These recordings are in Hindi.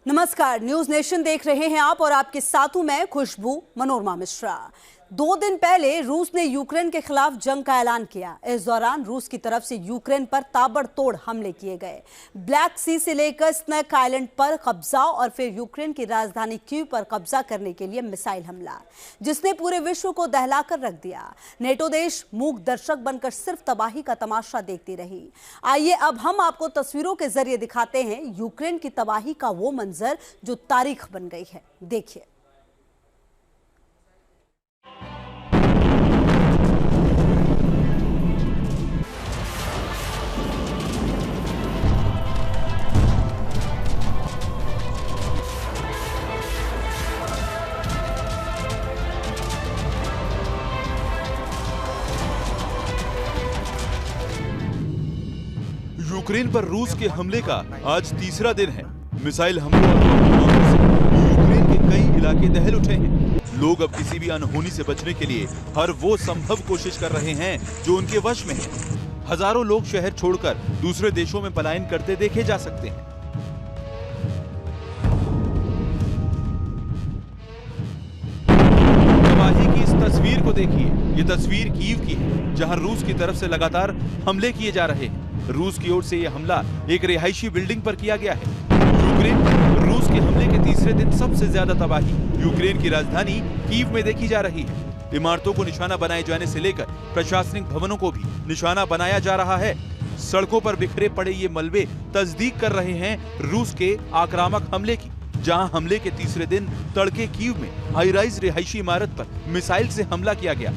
नमस्कार, न्यूज नेशन देख रहे हैं आप और आपके साथ हूं मैं खुशबू मनोरमा मिश्रा। 2 दिन पहले रूस ने यूक्रेन के खिलाफ जंग का ऐलान किया। इस दौरान रूस की तरफ से यूक्रेन पर ताबड़तोड़ हमले किए गए। ब्लैक सी से लेकर स्नैक आइलैंड पर कब्जा और फिर यूक्रेन की राजधानी कीव पर कब्जा करने के लिए मिसाइल हमला, जिसने पूरे विश्व को दहलाकर रख दिया। नेटो देश मूक दर्शक बनकर सिर्फ तबाही का तमाशा देखती रही। आइए अब हम आपको तस्वीरों के जरिए दिखाते हैं यूक्रेन की तबाही का वो मंजर जो तारीख बन गई है। देखिए। यूक्रेन पर रूस के हमले का आज तीसरा दिन है। मिसाइल हमलों से यूक्रेन के कई इलाके दहल उठे हैं। लोग अब किसी भी अनहोनी से बचने के लिए हर वो संभव कोशिश कर रहे हैं जो उनके वश में है। हजारों लोग शहर छोड़कर दूसरे देशों में पलायन करते देखे जा सकते हैं। तबाही की इस तस्वीर को देखिए। ये तस्वीर कीव की है, जहां रूस की तरफ से लगातार हमले किए जा रहे हैं। रूस की ओर से यह हमला एक रिहायशी बिल्डिंग पर किया गया है। यूक्रेन पर रूस के हमले के तीसरे दिन सबसे ज्यादा तबाही यूक्रेन की राजधानी कीव में देखी जा रही है। इमारतों को निशाना बनाए जाने से लेकर प्रशासनिक भवनों को भी निशाना बनाया जा रहा है। सड़कों पर बिखरे पड़े ये मलबे तस्दीक कर रहे हैं रूस के आक्रामक हमले की। जहां हमले के तीसरे दिन तड़के कीव में हाई राइज रिहायशी इमारत पर मिसाइल से हमला किया गया।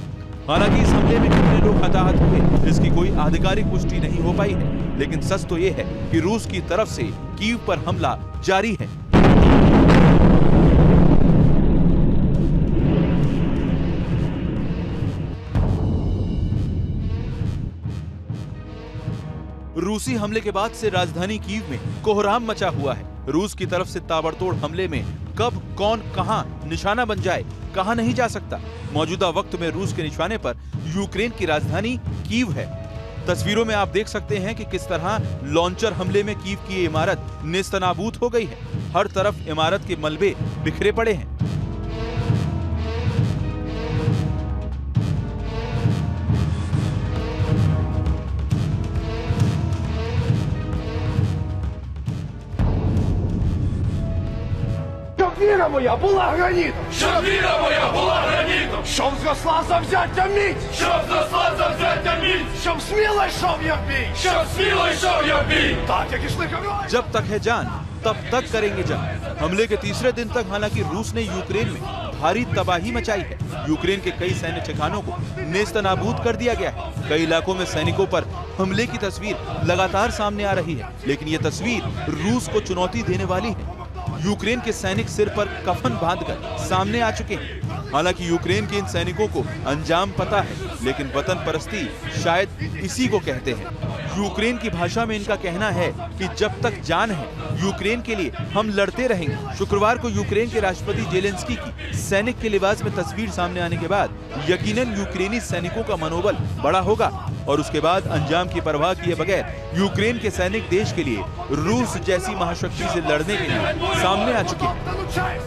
हालांकि इस हमले में कितने लोग हताहत हुए इसकी कोई आधिकारिक पुष्टि नहीं हो पाई है, लेकिन सच तो ये है कि रूस की तरफ से कीव पर हमला जारी है। रूसी हमले के बाद से राजधानी कीव में कोहराम मचा हुआ है। रूस की तरफ से ताबड़तोड़ हमले में कब कौन कहां निशाना बन जाए कहा नहीं जा सकता। मौजूदा वक्त में रूस के निशाने पर यूक्रेन की राजधानी कीव है। तस्वीरों में आप देख सकते हैं कि किस तरह लॉन्चर हमले में कीव की इमारत नेस्तनाबूद हो गई है। हर तरफ इमारत के मलबे बिखरे पड़े हैं। Віра моя була гранітом! Щоб віра моя була гранітом! Щоб зросла завзяття міць! Щоб зросла завзяття міць! Щоб сміло йшов я в бій! Щоб сміло йшов я в бій! Так, як ішли герої! जब तक है जान तब तक करेंगे जंग। हमले के तीसरे दिन तक हालांकि रूस ने यूक्रेन में भारी तबाही मचाई है। यूक्रेन के कई सैन्य ठिकानों को नेस्तनाबूद कर दिया गया है। कई इलाकों में सैनिकों पर हमले की तस्वीर लगातार सामने आ रही है, लेकिन ये तस्वीर रूस को चुनौती देने वाली है। यूक्रेन के सैनिक सिर पर कफन बांधकर सामने आ चुके हैं। हालांकि यूक्रेन के इन सैनिकों को अंजाम पता है, लेकिन वतन परस्ती शायद इसी को कहते हैं। यूक्रेन की भाषा में इनका कहना है कि जब तक जान है यूक्रेन के लिए हम लड़ते रहेंगे। शुक्रवार को यूक्रेन के राष्ट्रपति जेलेंस्की की सैनिक के लिबास में तस्वीर सामने आने के बाद यकीनन यूक्रेनी सैनिकों का मनोबल बड़ा होगा और उसके बाद अंजाम की परवाह किए बगैर यूक्रेन के सैनिक देश के लिए रूस जैसी महाशक्ति से लड़ने के लिए सामने आ चुके हैं।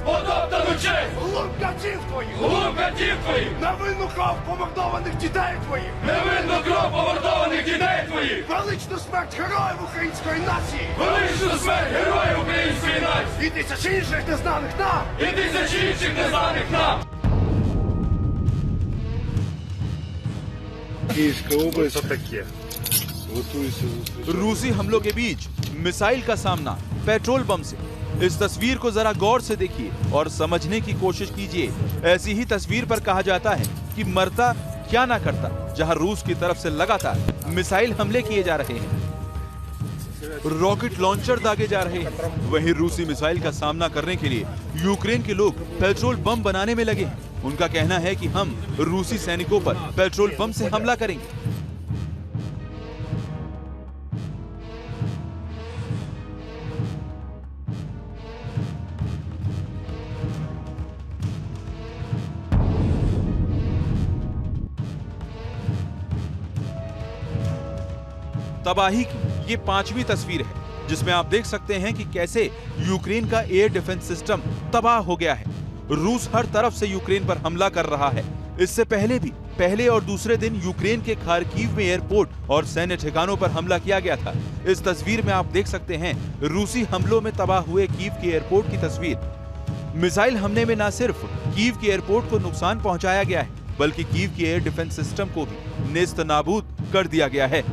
Потоптану честь! Глум катів твоїх! Глум катів твоїх! Невинну кров помордованих дітей твоїх! Невинну кров помордованих дітей твоїх! Величну смерть героїв української нації! Величну смерть героїв української нації! І тисячі інших незнаних нам! І тисячі інших незнаних нам! Київська область таке. Готуйся зустріч. रूसी हमलों के बीच मिसाइल का सामना पेट्रोल बम से। इस तस्वीर को जरा गौर से देखिए और समझने की कोशिश कीजिए। ऐसी ही तस्वीर पर कहा जाता है कि मरता क्या ना करता, जहां रूस की तरफ से लगातार मिसाइल हमले किए जा रहे हैं, रॉकेट लॉन्चर दागे जा रहे हैं। वहीं रूसी मिसाइल का सामना करने के लिए यूक्रेन के लोग पेट्रोल बम बनाने में लगे हैं। उनका कहना है कि हम रूसी सैनिकों पर पेट्रोल बम से हमला करेंगे। तबाही की ये 5वीं तस्वीर है। जिसमें आप देख सकते हैं कि कैसे यूक्रेन का एयर डिफेंस सिस्टम तबाह हो गया है। रूस हर तरफ से यूक्रेन पर हमला कर रहा है। इससे पहले भी पहले और दूसरे दिन यूक्रेन के खार्किव में एयरपोर्ट और सैन्य ठिकानों पर हमला किया गया था। इस तस्वीर में आप देख सकते हैं रूसी हमलों में तबाह हुए कीव के एयरपोर्ट की तस्वीर। मिसाइल हमले में न सिर्फ कीव के एयरपोर्ट को नुकसान पहुंचाया गया है, बल्कि कीव के एयर डिफेंस सिस्टम को भी नेस्तनाबूद कर दिया गया है।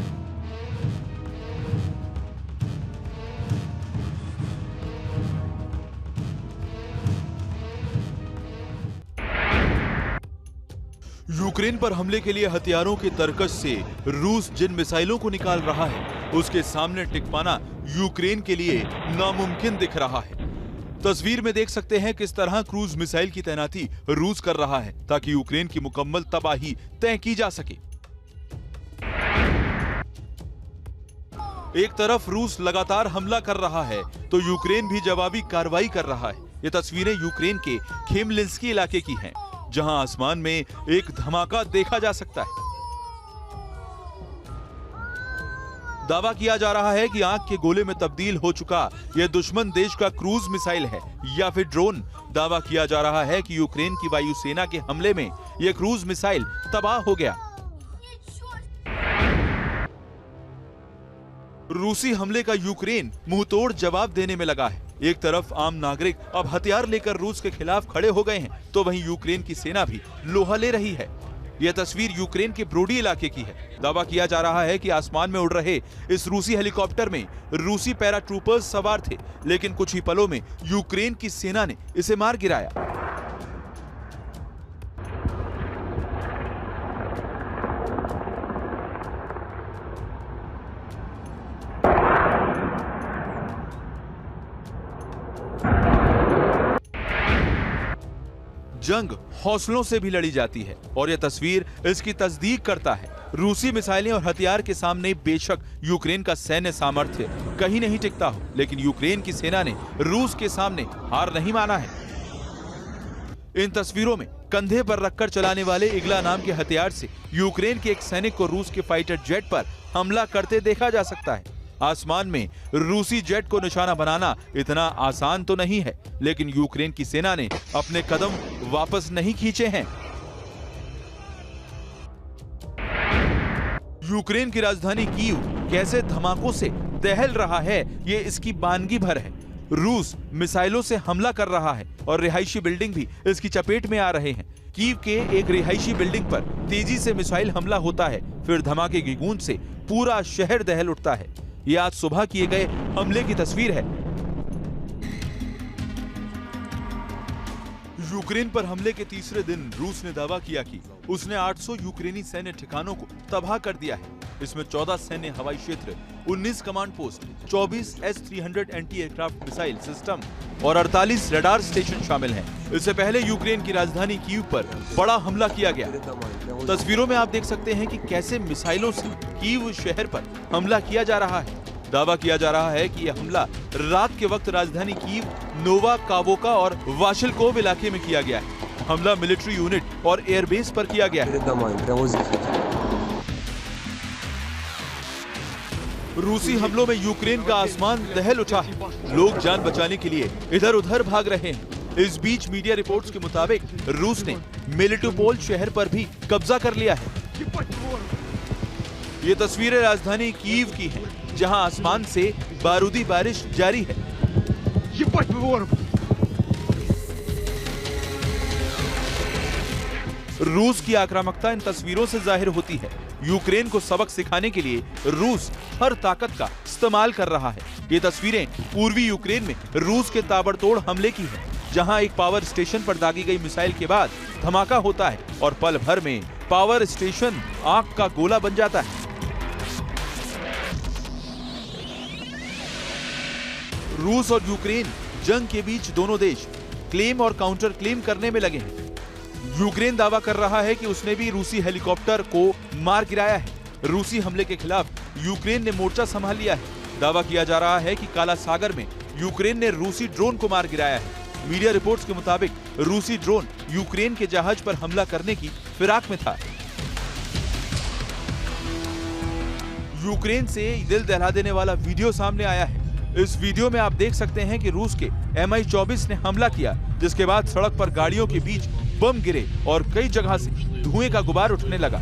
यूक्रेन पर हमले के लिए हथियारों के तरकश से रूस जिन मिसाइलों को निकाल रहा है, उसके सामने टिक पाना यूक्रेन के लिए नामुमकिन दिख रहा है। तस्वीर में देख सकते हैं किस तरह क्रूज मिसाइल की तैनाती रूस कर रहा है ताकि यूक्रेन की मुकम्मल तबाही तय की जा सके। एक तरफ रूस लगातार हमला कर रहा है तो यूक्रेन भी जवाबी कार्रवाई कर रहा है। ये तस्वीरें यूक्रेन के खेमलिंस्की इलाके की हैं, जहां आसमान में एक धमाका देखा जा सकता है। दावा किया जा रहा है कि आंख के गोले में तब्दील हो चुका यह दुश्मन देश का क्रूज मिसाइल है या फिर ड्रोन। दावा किया जा रहा है कि यूक्रेन की वायुसेना के हमले में यह क्रूज मिसाइल तबाह हो गया। रूसी हमले का यूक्रेन मुंहतोड़ जवाब देने में लगा है। एक तरफ आम नागरिक अब हथियार लेकर रूस के खिलाफ खड़े हो गए हैं, तो वहीं यूक्रेन की सेना भी लोहा ले रही है। यह तस्वीर यूक्रेन के ब्रोडी इलाके की है। दावा किया जा रहा है कि आसमान में उड़ रहे इस रूसी हेलीकॉप्टर में रूसी पैराट्रूपर्स सवार थे, लेकिन कुछ ही पलों में यूक्रेन की सेना ने इसे मार गिराया। जंग हौसलों से भी लड़ी जाती है और यह तस्वीर इसकी तस्दीक करता है। रूसी मिसाइलें और हथियार के सामने बेशक यूक्रेन का सैन्य सामर्थ्य कहीं नहीं टिकता हो, लेकिन यूक्रेन की सेना ने रूस के सामने हार नहीं माना है। इन तस्वीरों में कंधे पर रखकर चलाने वाले इग्ला नाम के हथियार से यूक्रेन के एक सैनिक को रूस के फाइटर जेट पर हमला करते देखा जा सकता है। आसमान में रूसी जेट को निशाना बनाना इतना आसान तो नहीं है, लेकिन यूक्रेन की सेना ने अपने कदम वापस नहीं खींचे हैं। यूक्रेन की राजधानी कीव कैसे धमाकों से दहल रहा है, ये इसकी बानगी भर है। रूस मिसाइलों से हमला कर रहा है और रिहायशी बिल्डिंग भी इसकी चपेट में आ रहे हैं। कीव के एक रिहायशी बिल्डिंग पर तेजी से मिसाइल हमला होता है, फिर धमाके की गूंज से पूरा शहर दहल उठता है। ये आज सुबह किए गए हमले की तस्वीर है। यूक्रेन पर हमले के तीसरे दिन रूस ने दावा किया कि उसने 800 यूक्रेनी सैन्य ठिकानों को तबाह कर दिया है। इसमें 14 सैन्य हवाई क्षेत्र, 19 command post, 24 S-300 anti aircraft missile system और 48 रडार स्टेशन शामिल हैं। इससे पहले यूक्रेन की राजधानी कीव पर बड़ा हमला किया गया। तस्वीरों में आप देख सकते हैं कि कैसे मिसाइलों से कीव शहर पर हमला किया जा रहा है। दावा किया जा रहा है कि यह हमला रात के वक्त राजधानी कीव, नोवा कावोका और वाशिलकोव इलाके में किया गया है। हमला मिलिट्री यूनिट और एयरबेस पर किया गया है। रूसी हमलों में यूक्रेन का आसमान दहल उठा है। लोग जान बचाने के लिए इधर उधर भाग रहे हैं। इस बीच मीडिया रिपोर्ट्स के मुताबिक रूस ने मेलिटोपोल शहर पर भी कब्जा कर लिया है। ये तस्वीरें राजधानी कीव की हैं, जहां आसमान से बारूदी बारिश जारी है। रूस की आक्रामकता इन तस्वीरों से जाहिर होती है। यूक्रेन को सबक सिखाने के लिए रूस हर ताकत का इस्तेमाल कर रहा है। ये तस्वीरें पूर्वी यूक्रेन में रूस के ताबड़तोड़ हमले की हैं, जहां एक पावर स्टेशन पर दागी गई मिसाइल के बाद धमाका होता है और पल भर में पावर स्टेशन आग का गोला बन जाता है। रूस और यूक्रेन जंग के बीच दोनों देश क्लेम और काउंटर क्लेम करने में लगे हैं। यूक्रेन दावा कर रहा है कि उसने भी रूसी हेलीकॉप्टर को मार गिराया है। रूसी हमले के खिलाफ यूक्रेन ने मोर्चा संभाल लिया है। दावा किया जा रहा है कि काला सागर में यूक्रेन ने रूसी ड्रोन को मार गिराया है। मीडिया रिपोर्ट्स के मुताबिक रूसी ड्रोन यूक्रेन के जहाज पर हमला करने की फिराक में था। यूक्रेन से दिल दहला देने वाला वीडियो सामने आया है। इस वीडियो में आप देख सकते हैं कि रूस के Mi-24 ने हमला किया, जिसके बाद सड़क पर गाड़ियों के बीच बम गिरे और कई जगह से धुएं का गुबार उठने लगा।